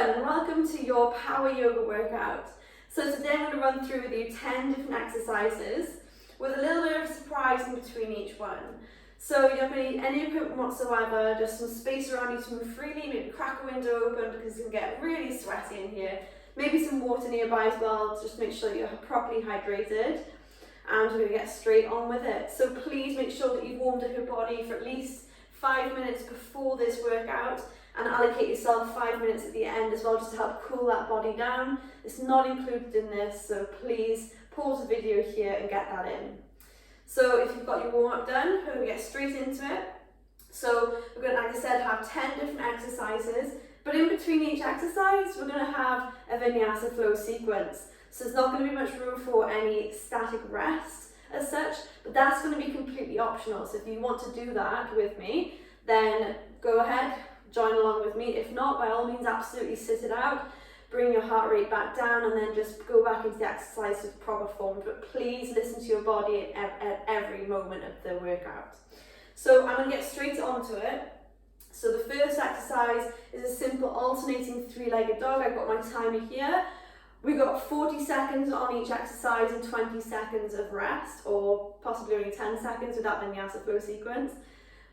everyone, and welcome to your power yoga workout. So today I'm going to run through with you 10 different exercises with a little bit of a surprise in between each one. So you don't need any equipment whatsoever, just some space around you to move freely, maybe crack a window open because it's going to get really sweaty in here. Maybe some water nearby as well, just to make sure that you're properly hydrated. And we're going to get straight on with it. So please make sure that you've warmed up your body for at least 5 minutes before this workout, and allocate yourself 5 minutes at the end as well, just to help cool that body down. It's not included in this, so please pause the video here and get that in. So if you've got your warm up done, we're going to get straight into it. So we're going to, like I said, have 10 different exercises, but in between each exercise, we're going to have a vinyasa flow sequence. So there's not going to be much room for any static rest as such, but that's going to be completely optional. So if you want to do that with me, then go ahead, join along with me. If not, by all means, absolutely sit it out, bring your heart rate back down, and then just go back into the exercise with proper form. But please listen to your body at every moment of the workout. So I'm going to get straight onto it. So the first exercise is a simple alternating three-legged dog. I've got my timer here. We've got 40 seconds on each exercise and 20 seconds of rest, or possibly only 10 seconds with that vinyasa flow sequence.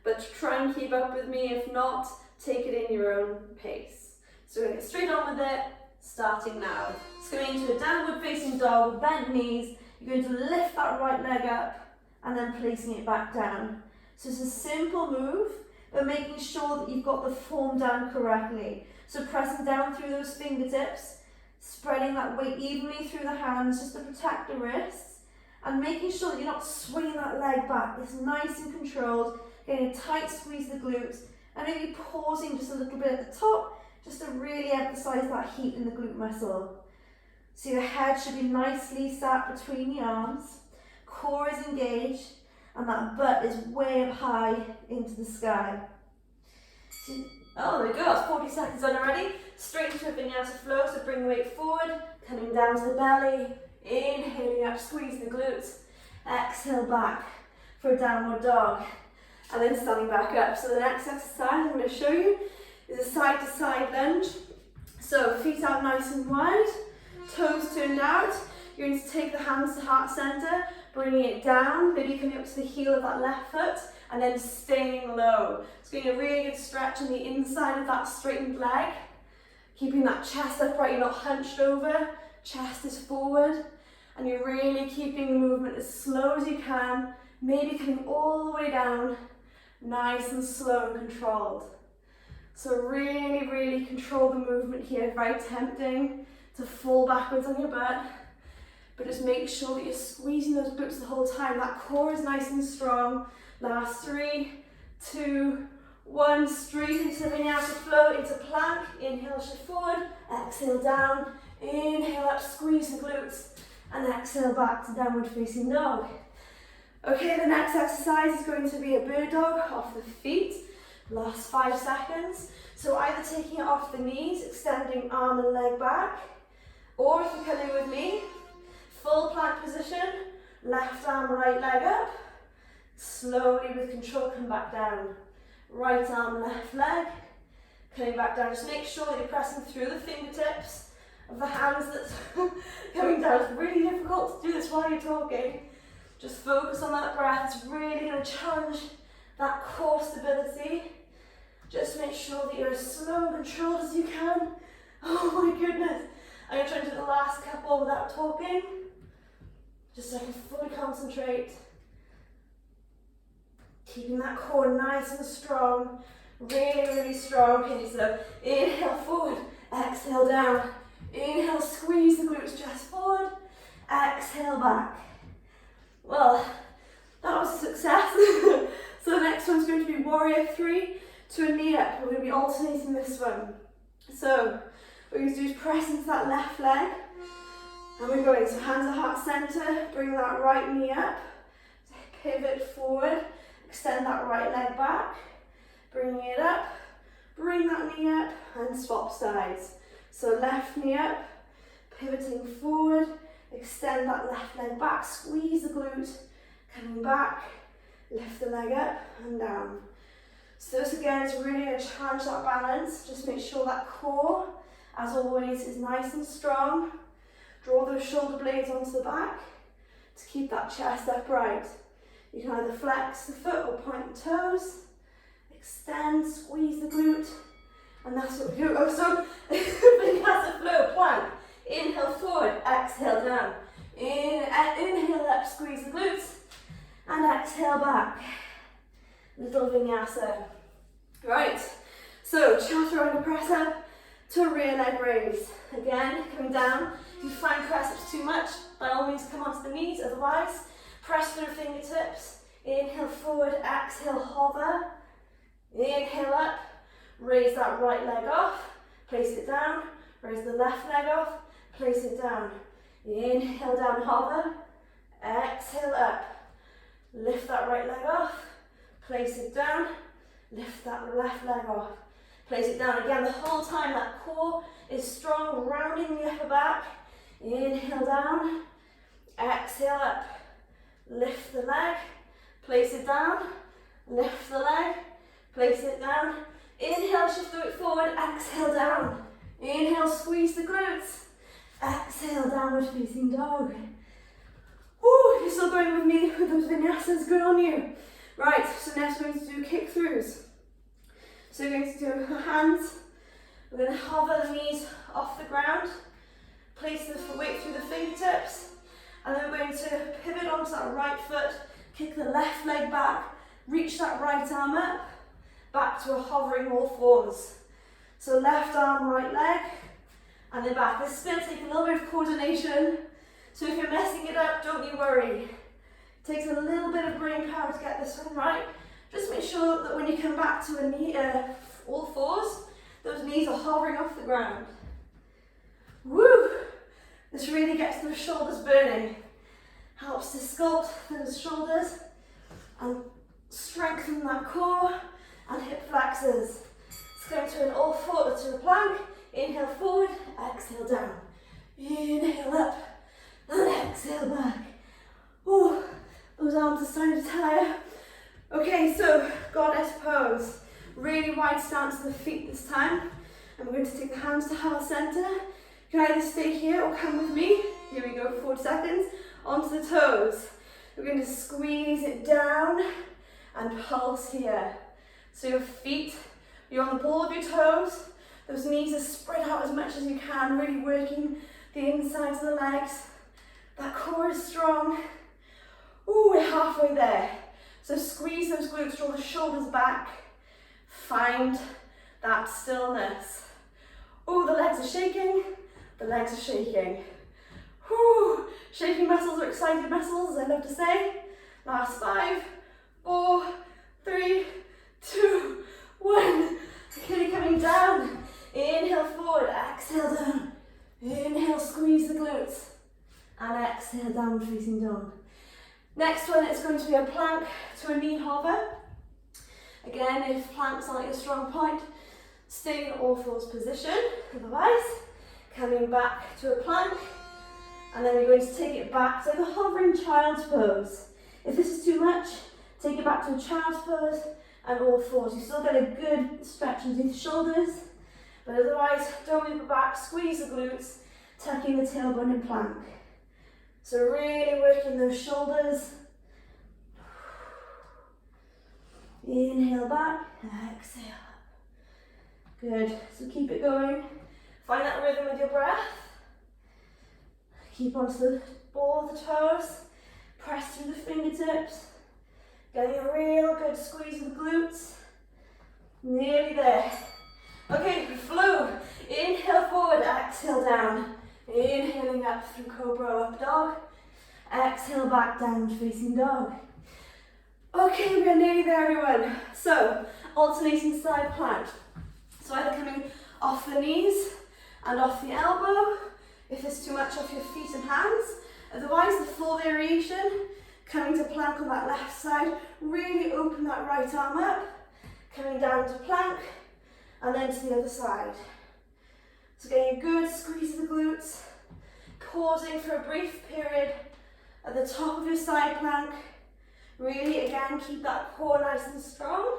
But try and keep up with me. If not, take it in your own pace. So we're going to get straight on with it, starting now. It's going into a downward facing dog with bent knees. You're going to lift that right leg up and then placing it back down. So it's a simple move, but making sure that you've got the form down correctly. So pressing down through those fingertips, spreading that weight evenly through the hands just to protect the wrists, and making sure that you're not swinging that leg back. It's nice and controlled, getting a tight squeeze of the glutes, and maybe pausing just a little bit at the top, just to really emphasize that heat in the glute muscle. So your head should be nicely sat between the arms, core is engaged, and that butt is way up high into the sky. Oh, there we go, that's 40 seconds on already. Straight into a vinyasa flow, so bring the weight forward, coming down to the belly, inhaling up, squeeze the glutes, exhale back for a downward dog, and then standing back up. So the next exercise I'm going to show you is a side to side lunge. So feet out nice and wide, toes turned out. You're going to take the hands to heart center, bringing it down, maybe coming up to the heel of that left foot, and then staying low. It's getting a really good stretch on the inside of that straightened leg, keeping that chest upright. You're not hunched over, chest is forward, and you're really keeping the movement as slow as you can, maybe coming all the way down, nice and slow and controlled. So really, really control the movement here. Very tempting to fall backwards on your butt, but just make sure that you're squeezing those glutes the whole time. That core is nice and strong. Last 3, 2, 1, straight into the vinyasa flow, into plank. Inhale, shift forward, exhale down, inhale up, squeeze the glutes, and exhale back to downward facing dog. Okay, the next exercise is going to be a bird dog off the feet. Last 5 seconds. So either taking it off the knees, extending arm and leg back, or if you're coming with me, full plank position, left arm, right leg up, slowly with control come back down. Right arm, left leg, coming back down. Just make sure that you're pressing through the fingertips of the hands that's coming down. It's really difficult to do this while you're talking. Just focus on that breath. It's really going to challenge that core stability. Just make sure that you're as slow and controlled as you can. Oh my goodness. I'm going to try and do the last couple without talking, just so I can fully concentrate. Keeping that core nice and strong, really, really strong. Okay, so inhale forward, exhale down. Inhale, squeeze the glutes, chest forward, exhale back. Well, that was a success. So the next one's going to be warrior 3 to a knee up. We're going to be alternating this one. So what we're going to do is press into that left leg, and we're going, so hands at heart center, bring that right knee up, pivot forward, extend that right leg back, bring it up, bring that knee up, and swap sides. So left knee up, pivoting forward, extend that left leg back, squeeze the glute, coming back, lift the leg up and down. So this again is really going to challenge that balance. Just make sure that core as always, is nice and strong. Draw those shoulder blades onto the back to keep that chest upright. You can either flex the foot or point the toes, extend, squeeze the glute, and that's what we do. Oh, so vinyasa flow, plank. Inhale forward, exhale down. Inhale up, squeeze the glutes, and exhale back. Little vinyasa. Right, so chaturanga press up to a rear leg raise. Again, coming down. If you find press ups too much, by all means come onto the knees, otherwise press through fingertips. Inhale forward, exhale, hover. Inhale up, raise that right leg off, place it down, raise the left leg off, place it down. Inhale down, hover, exhale up. Lift that right leg off, place it down, lift that left leg off, place it down. Again, the whole time that core is strong, rounding the upper back. Inhale down, exhale up, lift the leg, place it down, lift the leg, place it down. Inhale, shift the weight forward, exhale down. Inhale, squeeze the glutes. Exhale, downward facing dog. Woo, you're still going with me with those vinyasas, good on you. Right, so next we're going to do kick throughs. So we're going to do our hands. We're going to hover the knees off the ground. Place the weight through the fingertips. And then we're going to pivot onto that right foot, kick the left leg back, reach that right arm up, back to a hovering all fours. So left arm, right leg, and then back. This is going to take a little bit of coordination. So if you're messing it up, don't you worry. It takes a little bit of brain power to get this one right. Just make sure that when you come back to a knee, all fours, those knees are hovering off the ground. Woo! This really gets those shoulders burning. Helps to sculpt those shoulders and strengthen that core and hip flexors. Let's go into an all four to a plank. Inhale forward, exhale down. Inhale up and exhale back. Oh, those arms are starting to tire. Okay, so goddess pose. Really wide stance to the feet this time. And we're going to take the hands to heart center. You can either stay here or come with me. Here we go for 40 seconds. Onto the toes. We're going to squeeze it down and pulse here. So your feet, you're on the ball of your toes. Those knees are spread out as much as you can, really working the insides of the legs. That core is strong. Ooh, we're halfway there. So squeeze those glutes, draw the shoulders back. Find that stillness. Ooh, the legs are shaking. The legs are shaking. Whew. Shaking muscles are excited muscles, I love to say. Last 5, 4, 3, 2, 1. Okay, coming down. Inhale forward, exhale down. Inhale, squeeze the glutes. And exhale, downward facing dog. Next one, it's going to be a plank to a knee hover. Again, if planks are like a strong point, stay in all fours position. Otherwise, coming back to a plank. And then we're going to take it back to the hovering child's pose. If this is too much, take it back to a child's pose and all fours. You still get a good stretch into the shoulders, but otherwise, don't move it back, squeeze the glutes, tucking the tailbone in plank. So really working those shoulders. Inhale back, exhale. Good, so keep it going. Find that rhythm with your breath. Keep onto the ball of the toes, press through the fingertips, getting a real good squeeze of the glutes. Nearly there. Okay, flow. Inhale forward, exhale down. Inhaling up through cobra up dog. Exhale back down facing dog. Okay, we are nearly there, everyone. So, alternating side plank. So either coming off the knees and off the elbow, if it's too much off your feet and hands. Otherwise, the full variation, coming to plank on that left side, really open that right arm up, coming down to plank, and then to the other side. So getting a good squeeze of the glutes, pausing for a brief period at the top of your side plank. Really, again, keep that core nice and strong.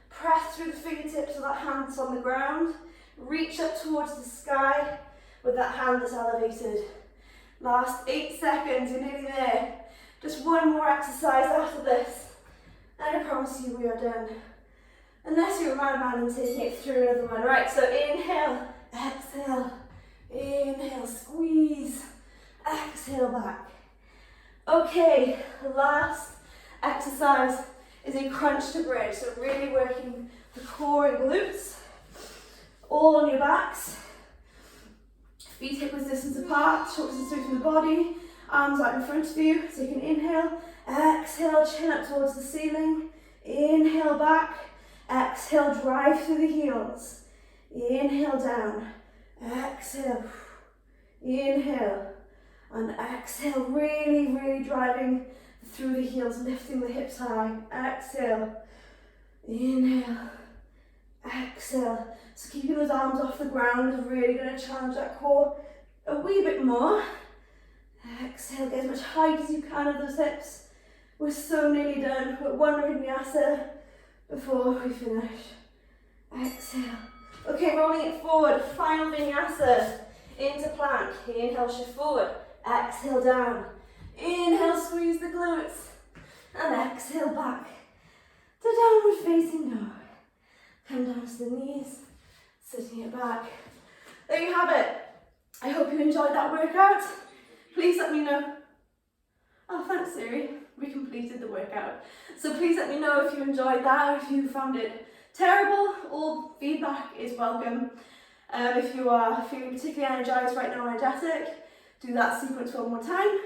Press through the fingertips so that hand's on the ground. Reach up towards the sky with that hand that's elevated. Last 8 seconds, you're nearly there. Just one more exercise after this, and I promise you we are done. Unless you're a madman and taking it through another one. Right, so inhale, exhale, inhale, squeeze, exhale back. Okay, last exercise is a crunch to bridge. So really working the core and glutes, all on your backs. Feet hip width distance apart, shoulders straight from the body, arms out in front of you. So you can inhale, exhale, chin up towards the ceiling. Inhale back, exhale, drive through the heels. Inhale down, exhale, inhale, and exhale, really, really driving through the heels, lifting the hips high. Exhale, inhale, exhale. So keeping those arms off the ground is really going to challenge that core a wee bit more. Exhale, get as much height as you can of those hips. We're so nearly done. We've got one vinyasa before we finish. Exhale. Okay, rolling it forward. Final vinyasa. Into plank. Inhale, shift forward. Exhale, down. Inhale, squeeze the glutes. And exhale, back to downward facing dog. Come down to the knees. Sitting it back. There you have it. I hope you enjoyed that workout. Please let me know. Oh, thanks, Siri. We completed the workout. So please let me know if you enjoyed that or if you found it terrible. All feedback is welcome. If you are feeling particularly energized right now, energetic, do that sequence one more time,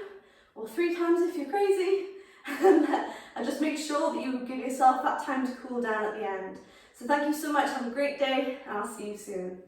or 3 times if you're crazy. And just make sure that you give yourself that time to cool down at the end. So thank you so much. Have a great day, and I'll see you soon.